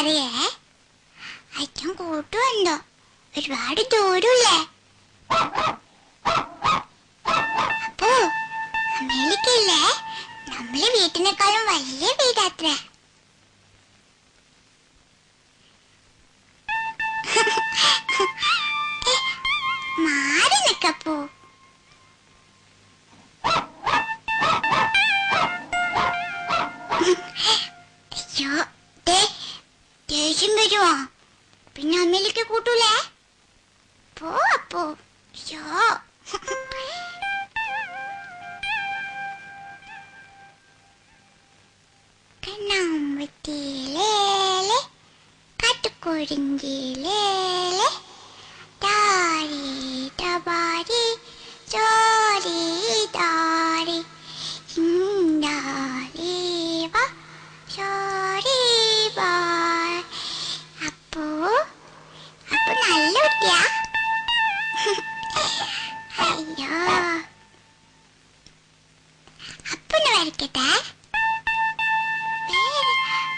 പറയേ, അച്ഛൻ കൂട്ടുവല്ലോ, ഒരുപാട് ദൂരല്ലേ. അപ്പോ അമേരിക്കയില്ലേ നമ്മളെ വീട്ടിനേക്കാളും വലിയ വീടാത്രേ. മാറി നിക്കപ്പോ. അയ്യോ, ദേഷ്യം വരുമോ? പിന്നെ അമ്മയിലേക്ക് കൂട്ടൂലേ? പോ അപ്പോ. അയ്യോ, കണ്ണാമ്പത്തിയിലേലെ കാട്ടുകുറിഞ്ചിയിലേലെ താരി തബാരി ചോരി താരി ഹിന്ദാലിവ ചോരി ബാ. അപ്പോ നല്ല കുട്ടിയാ. അയ്യോ, അപ്പന് വരയ്ക്കട്ടെ.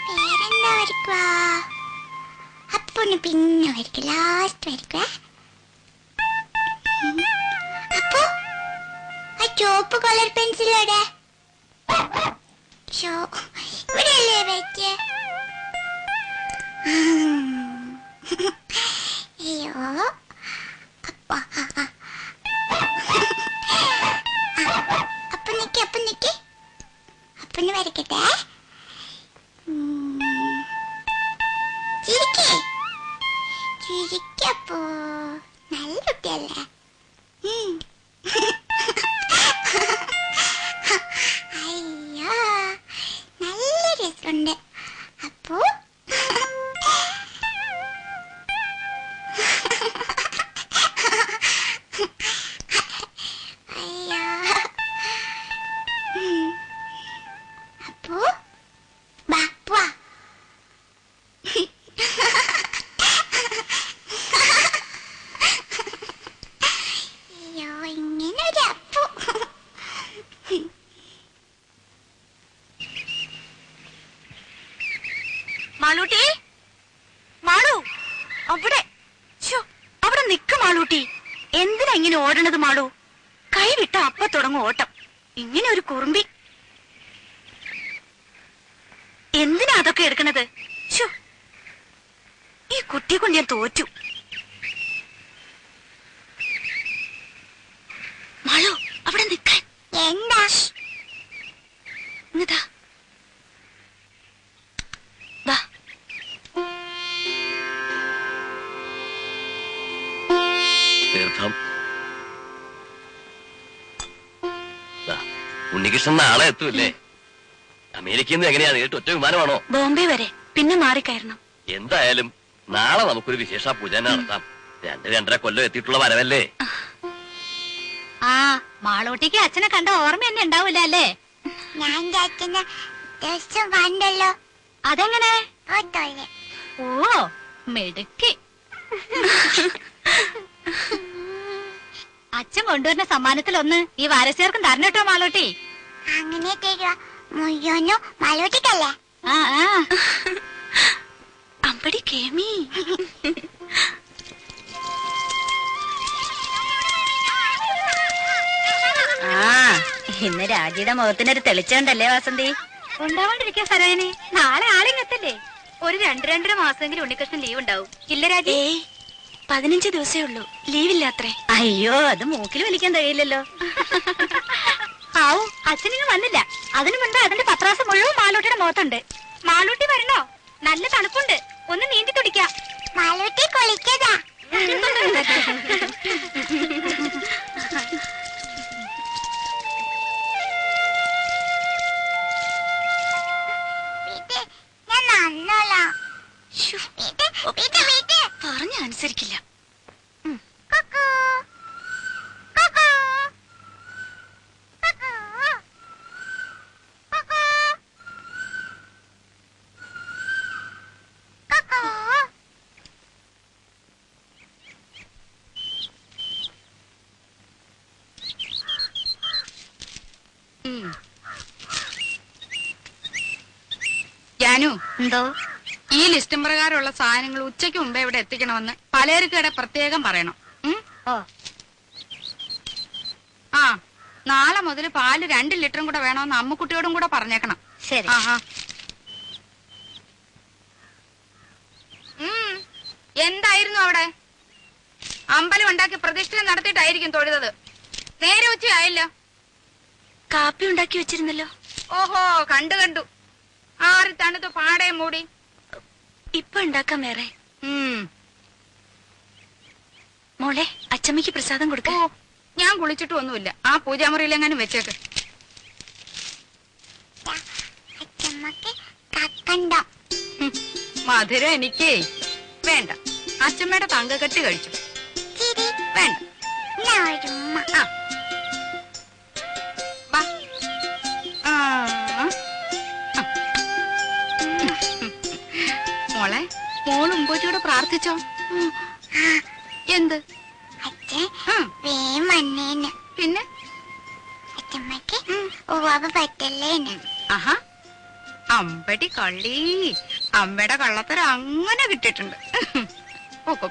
പേരെന്താ വരയ്ക്കുക? അപ്പന് പിന്നെ വരയ്ക്കുക, ലാസ്റ്റ് വരയ്ക്കുക. അപ്പോ ആ ചുവപ്പ് കളർ പെൻസിലോടെ ഇവിടെയല്ലേ വെച്ച്? അയ്യോ, അപ്പ നിക്ക് അപ്പന് വരയ്ക്കട്ടെ. ചിരിക്കപ്പോ നല്ല കുട്ടിയല്ലേ. അയ്യോ, നല്ല രസമുണ്ട്. അപ്പോ അയ്യോ, അപ്പോ ബാപ്പുവാ. അയ്യോ, ഇങ്ങനെ ഒരു അപ്പു. മാളൂട്ടി, മാളു, അവിടെ അവിടെ നിക്ക മാളൂട്ടി. എന്തിനാ ഇങ്ങനെ ഓടണത് മാളു? കൈ വിട്ട അപ്പ തുടങ്ങും ഓട്ടം. ഇങ്ങനെ ഒരു കുറുമ്പി. എന്തിനാ അതൊക്കെ എടുക്കണത്? ഈ കുട്ടിയെ കൊണ്ട് ഞാൻ തോറ്റു. മാളു, അവിടെ നിക്കാൻ. എന്താ? ഇങ്ങതാ തീർത്ഥം. ഉണ്ണികൃഷ്ണൻ നാളെ എത്തൂല്ലേ? അമേരിക്കയിൽ നിന്ന് എങ്ങനെയാ നേരിട്ട് ഒറ്റ വിമാനമാണോ? ബോംബെ വരെ, പിന്നെ മാറിക്കയറണം. എന്തായാലും നാളെ നമുക്കൊരു വിശേഷ പൂജ നടത്താം. 2-2.5 കൊല്ലം എത്തിയിട്ടുള്ള വരവല്ലേ. ആ, മാളൂട്ടിക്ക് അച്ഛനെ കണ്ട ഓർമ്മ തന്നെ ഉണ്ടാവൂല അല്ലേ? ഞാൻ അച്ഛനെ ദിവസം കണ്ടല്ലോ. അതെങ്ങനെ? ഓ, മിടുക്കി. അച്ഛൻ കൊണ്ടുവരുന്ന സമ്മാനത്തിലൊന്ന് ഈ വാരസ്യർക്കും തരണട്ടോ മാളൂട്ടി. അങ്ങനെ തരുക മുയ്യോനു മാളൂട്ടിക്കല്ലേ? അമ്പടി കേമി. ഇന്ന് രാജിയുടെ മുഖത്തിനൊരു തെളിച്ചുണ്ടല്ലേ വാസന്തി? ഉണ്ടാവാണ്ടിരിക്കാൻ സരോജിനി, നാളെ ആളിങ്ങത്തല്ലേ? ഒരു 2-2.5 മാസമെങ്കിലും ഉണ്ണികൃഷ്ണൻ ലീവ് ഉണ്ടാവും. ഇല്ല രാജി? 15 ദിവസമേ ഉള്ളൂ, ലീവില്ലാത്രേ. അയ്യോ, അത് മൂക്കിൽ വലിക്കാൻ കഴിയില്ലല്ലോ. ആവും, അച്ഛനിങ്ങ് വന്നില്ല. അതിനു മുൻപ് അതിന്റെ പത്രാസം മുഴുവൻ മാളൂട്ടിയുടെ മുഖത്തുണ്ട്. മാളൂട്ടി വരണോ? നല്ല തണുപ്പുണ്ട്, ഒന്ന് നീന്തി തുടിക്കാം. മാളൂട്ടി കുളിക്കതാ. പറഞ്ഞ അനുസരിക്കില്ല. ജാനു, എന്തോ ഈ ലിസ്റ്റും പ്രകാരമുള്ള സാധനങ്ങൾ ഉച്ചയ്ക്ക് മുമ്പേ ഇവിടെ എത്തിക്കണമെന്ന് പലചരക്കടെ പ്രത്യേകം പറയണം. ഓ ആ, നാളെ മുതൽ പാല് 2 ലിറ്ററും കൂടെ വേണമെന്ന് അമ്മുക്കുട്ടിയോടും കൂടെ പറഞ്ഞേക്കണം. ശരി. ആഹാ. എന്തായിരുന്നു അവിടെ? അമ്പലം ഉണ്ടാക്കി പ്രതിഷ്ഠ നടത്തിയിട്ടായിരിക്കും തൊഴുതത്. നേരെ ഉച്ചയായല്ലോ. കാപ്പി ഉണ്ടാക്കി വെച്ചിരുന്നല്ലോ. ഓഹോ, കണ്ടു. ആറി തണുത്ത് പാടെ മൂടി. ഇപ്പൊ ഉണ്ടാക്കാം വേറെ. ഉം. മോളെ, അച്ചമ്മയ്ക്ക് പ്രസാദം ഓ, കൊടുക്ക. ഞാൻ കുളിച്ചിട്ടും ഒന്നുമില്ല. ആ പൂജാമുറിയിലെങ്ങാനും വെച്ചേക്ക്. അച്ഛമ്മക്ക് കക്കണ്ടോ? മധുരം എനിക്കേ വേണ്ട. അച്ഛമ്മയുടെ തങ്കക്കെട്ട് കഴിച്ചു. ചിരി വേണ്ട. എന്നാ ഒരു ഉമ്മ. ആ, വാ. ആ. മോളെ, മോൾ ഉമ്പോച്ചിയോട് പ്രാർത്ഥിച്ചോ? എന്ത്? അച്ഛൻ ഉം. വേം വന്നേന്. പിന്നെ അച്ഛമ്മക്ക് ഉവാവ് പറ്റല്ലേന്. ആഹാ, അമ്പടി കള്ളി. അമ്മയുടെ കള്ളത്തരം അങ്ങനെ കിട്ടിയിട്ടുണ്ട്. പോക്കോ.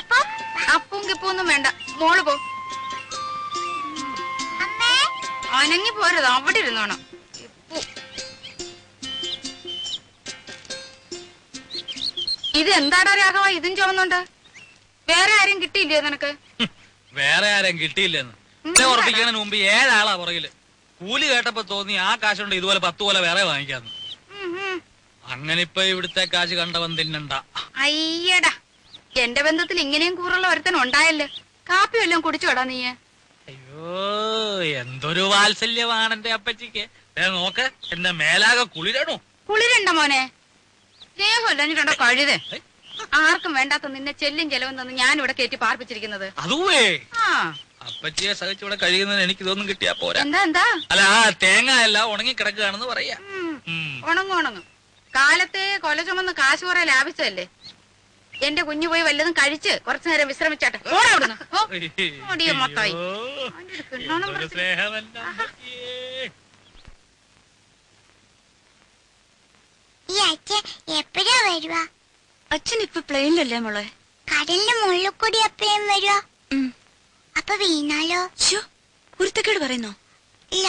അപ്പൊ അപ്പവും കിപ്പൊന്നും വേണ്ട. മോള് പോ. അമ്മേ അനങ്ങി പോരുത്, അവിടെ ഇരുന്നോണം. ഇത് എന്താടാ രാഘവ, ഇതും ചുമന്നുണ്ട്? വേറെ ആരും കിട്ടിയില്ലയോ നിനക്ക്? വേറെ ആരും കിട്ടിയില്ലെന്ന് എന്നെ ഉറപ്പിക്കുന്നതിന് മുമ്പ് 7 ആളാ പുറകില്. കൂലി കേട്ടപ്പോ തോന്നി ആ കാശുണ്ട് ഇതുപോലെ 10 പോലെ വേറെ വാങ്ങിക്കാന്ന്. അങ്ങനെ ഇപ്പൊ ഇവിടുത്തെ കാശ് കണ്ടവൻ തിന്നണ്ട. അയ്യടാ, എന്റെ ബന്ധത്തിൽ ഇങ്ങനെയും കൂറുള്ള ഒരുത്തൻ ഉണ്ടായല്ലോ. കാപ്പി വല്ലതും കുടിച്ചോടാ നീ? അയ്യോ, എന്തൊരു വാത്സല്യമാണ് എന്റെ അപ്പച്ചിക്ക്. നോക്ക്, എന്റെ മേലാകെ കുളിരണോ. കുളിരണ്ട മോനെ. സ്നേഹമല്ലോ കഴുതേ. ആർക്കും വേണ്ടാത്ത നിന്നെ ചെല്ലും ചെലവും തന്ന് ഞാൻ ഇവിടെ കയറ്റി പാർപ്പിച്ചിരിക്കുന്നത്. അതുവേ ആ, അപ്പച്ചിയെ സഹിച്ചിവിടെ കഴിയുന്നതിന് എനിക്ക് ഇതൊന്നും കിട്ടിയാ പോരാ. എന്താ അല്ല, ആ തേങ്ങ എല്ലാം ഉണങ്ങി കിടക്കുകയാണെന്ന് പറയാ. ഉണങ്ങും. കാലത്തെ കൊല ചുമന്ന് കാശ് കുറെ ലാഭിച്ചതല്ലേ. എന്റെ കുഞ്ഞു പോയി വല്ലതും കഴിച്ച് കുറച്ചു നേരം വിശ്രമിച്ചാട്ടെ. മൊത്തമായി ഈ അച്ഛൻ എപ്പോഴാ വരുവാ? അച്ഛൻ ഇപ്പൊ പ്ലെയിനിലല്ലേ മോളെ? കടലിന്റെ മുകളിൽ കൂടി എപ്പോഴും വരുവാ? അപ്പൊ വീണാലോ? കുരുത്തക്കേട് പറയുന്നോ? ഇല്ല,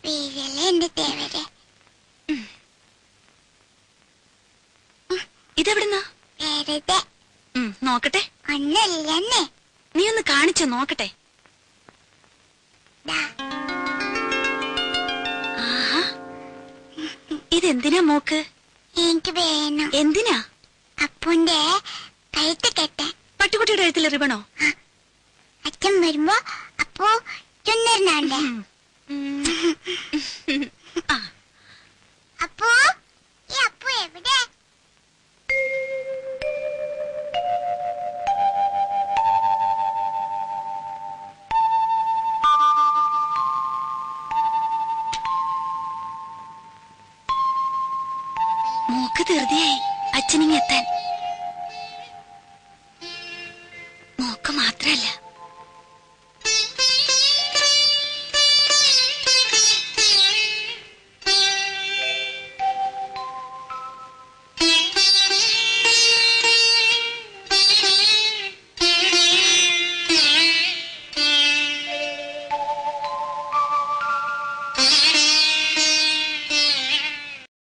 വീഴല്ലേ എന്റെ തേവരെ. ഇതെവിടുന്നാ? വെറുതെ നോക്കട്ടെ. ഒന്നല്ലെന്നേ. നീ ഒന്ന് കാണിച്ച നോക്കട്ടെ. ദാ, ആഹാ, ഇതെന്തിനാ മോക്ക്? എനിക്ക് വേണം. എന്തിനാ? അപ്പുന്റെ കഴുത്ത് കെട്ടാൻ. പട്ടുകുട്ടിയുടെ കഴുത്തില് റിബണോ? അച്ഛൻ വരുമ്പോ അപ്പു ചുന്നറിനാണ്ടേ. അപ്പു, ഈ അപ്പു എവിടെ? മോക്ക് ധൃതിയായി അച്ഛനിങ്ങെത്താൻ.